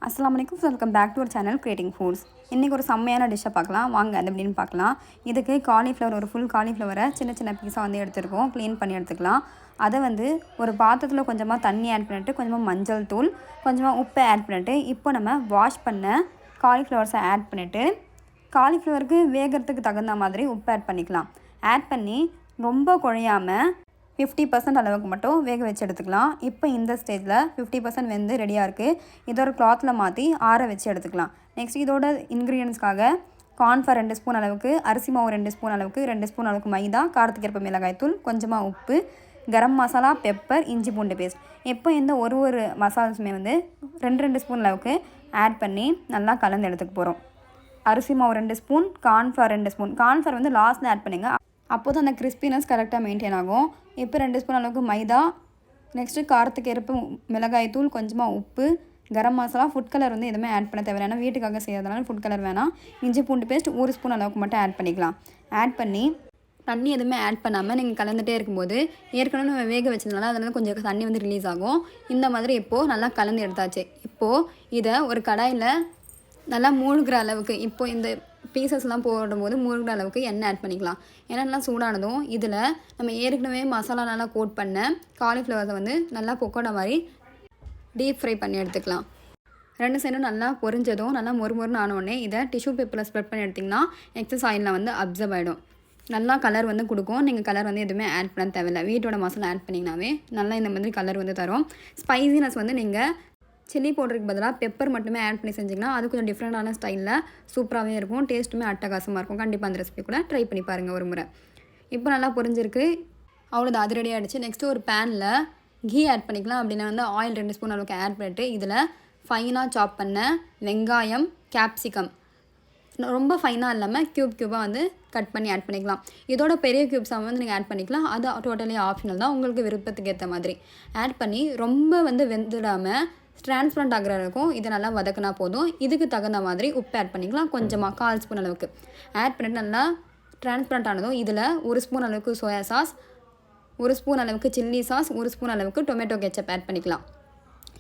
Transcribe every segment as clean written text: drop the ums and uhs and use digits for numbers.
அஸ்ஸலாமு அலைக்கும், welcome back to our channel creating foods. இன்றைக்கி ஒரு செம்மையான டிஷ்ஷை பார்க்கலாம் வாங்க. அது எப்படின்னு பார்க்கலாம். இதுக்கு காலிஃப்ளவர், ஒரு ஃபுல் காலிஃப்ளவரை சின்ன சின்ன பீஸாக வந்து எடுத்துருக்கோம். க்ளீன் பண்ணி எடுத்துக்கலாம். அதை வந்து ஒரு பாத்திரத்தில் கொஞ்சமாக தண்ணி ஆட் பண்ணிவிட்டு, கொஞ்சமாக மஞ்சள் தூள், கொஞ்சமாக உப்பை ஆட் பண்ணிவிட்டு, இப்போ நம்ம வாஷ் பண்ண காலிஃப்ளவர்ஸை ஆட் பண்ணிவிட்டு, காலிஃப்ளவருக்கு வேகிறதுக்கு தகுந்த மாதிரி உப்பு ஆட் பண்ணிக்கலாம். ஆட் பண்ணி ரொம்ப குழையாமல் 50% அளவுக்கு மட்டும் வேக வச்சு எடுத்துக்கலாம். இப்போ இந்த ஸ்டேஜில் 50% வெந்து ரெடியாக இருக்குது. இதை ஒரு கிளாத்தில் மாற்றி ஆற வச்சு எடுத்துக்கலாம். நெக்ஸ்ட் இதோட இன்க்ரீடியன்ஸ்க்காக கார்ன்ஃப்ளவர் 2 ஸ்பூன் அளவுக்கு, அரிசி மாவு 2 ஸ்பூன் அளவுக்கு, 2 ஸ்பூன் அளவுக்கு மைதா, காரத்துக்கு ஏற்ப மிளகாய்த்தூள், கொஞ்சமாக உப்பு, கரம் மசாலா, பெப்பர், இஞ்சி பூண்டு பேஸ்ட். இப்போ இந்த ஒரு மசாலாஸுமே வந்து 2 ஸ்பூன் அளவுக்கு ஆட் பண்ணி நல்லா கலந்து எடுத்துக்க போகிறோம். அரிசி மாவு 2 ஸ்பூன், கார்ன்ஃப்ளவர் 2 ஸ்பூன். கார்ன்ஃப்ளவர் வந்து லாஸ்ட்டில் ஆட் பண்ணுங்க. அப்போ தான் அந்த கிறிஸ்பினஸ் கரெக்டாக மெயின்டைன் ஆகும். இப்போ 2 ஸ்பூன் அளவுக்கு மைதா, நெக்ஸ்ட்டு காரத்துக்கு ஏற்ப மிளகாய்த்தூள், கொஞ்சமாக உப்பு, கரம் மசாலா, ஃபுட் கலர் வந்து எதுவுமே ஆட் பண்ண தேவையில்லை. ஏன்னா வீட்டுக்காக செய்யறதுனால ஃபுட் கலர் வேணாம். இஞ்சி பூண்டு பேஸ்ட் 1 ஸ்பூன் அளவுக்கு மட்டும் ஆட் பண்ணிக்கலாம். ஆட் பண்ணி தண்ணி எதுவுமே ஆட் பண்ணாமல் நீங்கள் கலந்துகிட்டே இருக்கும்போது ஏற்கனவே நம்ம வேக வச்சதுனால அதில் கொஞ்சம் தண்ணி வந்து ரிலீஸ் ஆகும். இந்த மாதிரி இப்போது நல்லா கலந்து எடுத்தாச்சு. இப்போது இதை ஒரு கடாயில் நல்லா மூழ்கிற அளவுக்கு, இப்போ இந்த பீசஸ்லாம் போடும்போது மூழ்கிற அளவுக்கு எண்ணெய் ஆட் பண்ணிக்கலாம். எண்ணெய்லாம் சூடானதும் இதில் நம்ம ஏற்கனவே மசாலா நல்லா கோட் பண்ண காலிஃப்ளவரை வந்து நல்லா பொக்கோடா மாதிரி டீப் ஃப்ரை பண்ணி எடுத்துக்கலாம். 2 சைடும் நல்லா பொரிஞ்சதும் நல்லா மொறுமொறுன்னு ஆனோடனே இதை டிஷ்யூ பேப்பரில் ஸ்ப்ரெட் பண்ணி எடுத்திங்கன்னா எக்ஸஸ் ஆயிலில் வந்து அப்சர்வ் ஆகிடும். நல்லா கலர் வந்து கொடுக்கும். நீங்கள் கலர் வந்து எதுவுமே ஆட் பண்ண தேவையில்லை. வீட்டோட மசாலா ஆட் பண்ணிங்கனாவே நல்லா இந்த மாதிரி கலர் வந்து தரும். ஸ்பைசினஸ் வந்து நீங்கள் சில்லி பவுடருக்கு பதிலாக பெப்பர் மட்டுமே ஆட் பண்ணி செஞ்சிங்கன்னா அது கொஞ்சம் டிஃப்ரெண்ட்டான ஸ்டைலில் சூப்பராகவே இருக்கும். டேஸ்ட்டுமே அட்டகாசமாக இருக்கும். கண்டிப்பாக அந்த ரெசிபி கூட ட்ரை பண்ணி பாருங்கள் ஒரு முறை. இப்போ நல்லா பொரிஞ்சிருக்கு. அவ்வளோதான், அது ரெடி ஆகிடுச்சு. நெக்ஸ்ட்டு ஒரு பேனில் கீ ஆட் பண்ணிக்கலாம். அப்படின்னா வந்து ஆயில் 2 ஸ்பூன் அளவுக்கு ஆட் பண்ணிவிட்டு இதில் ஃபைனாக சாப் பண்ண வெங்காயம், கேப்சிகம், ரொம்ப ஃபைனாக இல்லாமல் க்யூபாக வந்து கட் பண்ணி ஆட் பண்ணிக்கலாம். இதோட பெரிய க்யூப்ஸாக வந்து நீங்கள் ஆட் பண்ணிக்கலாம். அது டோட்டலி ஆப்ஷனல் தான், உங்களுக்கு விருப்பத்துக்கு ஏற்ற மாதிரி ஆட் பண்ணி ரொம்ப வந்து வெந்துடாமல் ட்ரான்ஸ்பரண்ட் ஆகிற இருக்கும். இதை நல்லா வதக்கினா போதும். இதுக்கு தகுந்த மாதிரி உப்பு ஆட் பண்ணிக்கலாம். கொஞ்சமாக 1/4 ஸ்பூன் அளவுக்கு ஆட் பண்ணிவிட்டு நல்லா ட்ரான்ஸ்பரண்ட் ஆனதும் இதில் 1 ஸ்பூன் அளவுக்கு சோயா சாஸ், 1 ஸ்பூன் அளவுக்கு சில்லி சாஸ், 1 ஸ்பூன் அளவுக்கு டொமேட்டோ கெச்சப் ஆட் பண்ணிக்கலாம்.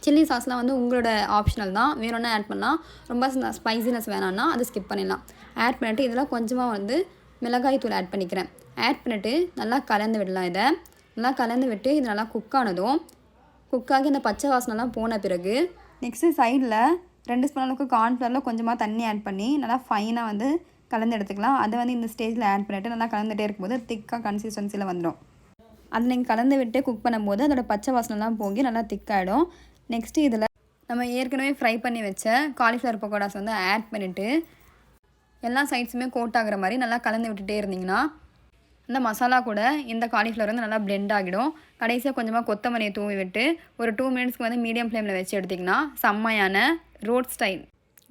சில்லி சாஸ்லாம் வந்து உங்களோட ஆப்ஷனல் தான், வேணும்னா ஆட் பண்ணலாம். ரொம்ப ஸ்பைசினஸ் வேணான்னா அதை ஸ்கிப் பண்ணிடலாம். ஆட் பண்ணிவிட்டு இதில் கொஞ்சமாக வந்து மிளகாய் தூள் ஆட் பண்ணிக்கிறேன். ஆட் பண்ணிவிட்டு நல்லா கலந்து விடலாம். இதை நல்லா கலந்து விட்டு இது நல்லா குக்காகி இந்த பச்சை வாசனைலாம் போன பிறகு நெக்ஸ்ட்டு சைடில் 2 ஸ்பூன் அளவுக்கு கார்ன்ஃப்ளவரில் கொஞ்சமாக தண்ணி ஆட் பண்ணி நல்லா ஃபைனாக வந்து கலந்து எடுத்துக்கலாம். அதை வந்து இந்த ஸ்டேஜில் ஆட் பண்ணிவிட்டு நல்லா கலந்துகிட்டே இருக்கும்போது திக்காக கன்சிஸ்டன்சியில் வந்துடும். அதை நீங்கள் கலந்து விட்டு குக் பண்ணும்போது அதோட பச்சை வாசனைலாம் போகி நல்லா திக்காகிடும். நெக்ஸ்ட்டு இதில் நம்ம ஏற்கனவே ஃப்ரை பண்ணி வச்ச காலிஃப்ளவர் பக்கோடாஸ் வந்து ஆட் பண்ணிவிட்டு எல்லா சைட்ஸுமே கோட் ஆகிற மாதிரி நல்லா கலந்து விட்டுட்டே இருந்திங்கன்னா அந்த மசாலா கூட இந்த காலிஃப்ளவர் வந்து நல்லா பிளெண்ட் ஆகிடும். கடைசியாக கொஞ்சமாக கொத்தமல்லியை தூவி விட்டு ஒரு 2 மினிட்ஸ்க்கு வந்து மீடியம் ஃப்ளேமில் வச்சு எடுத்திங்கன்னா செம்மையான road style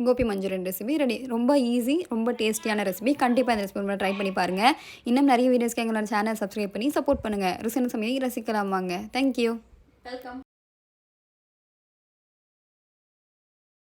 gobi manchurian recipe ready. ரொம்ப ஈஸி, ரொம்ப டேஸ்டியான ரெசிபி. கண்டிப்பாக இந்த ரெசிபி ட்ரை பண்ணி பாருங்கள். இன்னும் நிறைய வீடியோஸ்க்கு எங்களோட சேனல் சப்ஸ்கிரைப் பண்ணி சப்போர்ட் பண்ணுங்கள். ருசியான சமையல் ரசிக்கலாம் வாங்க. தேங்க்யூ. வெல்கம்.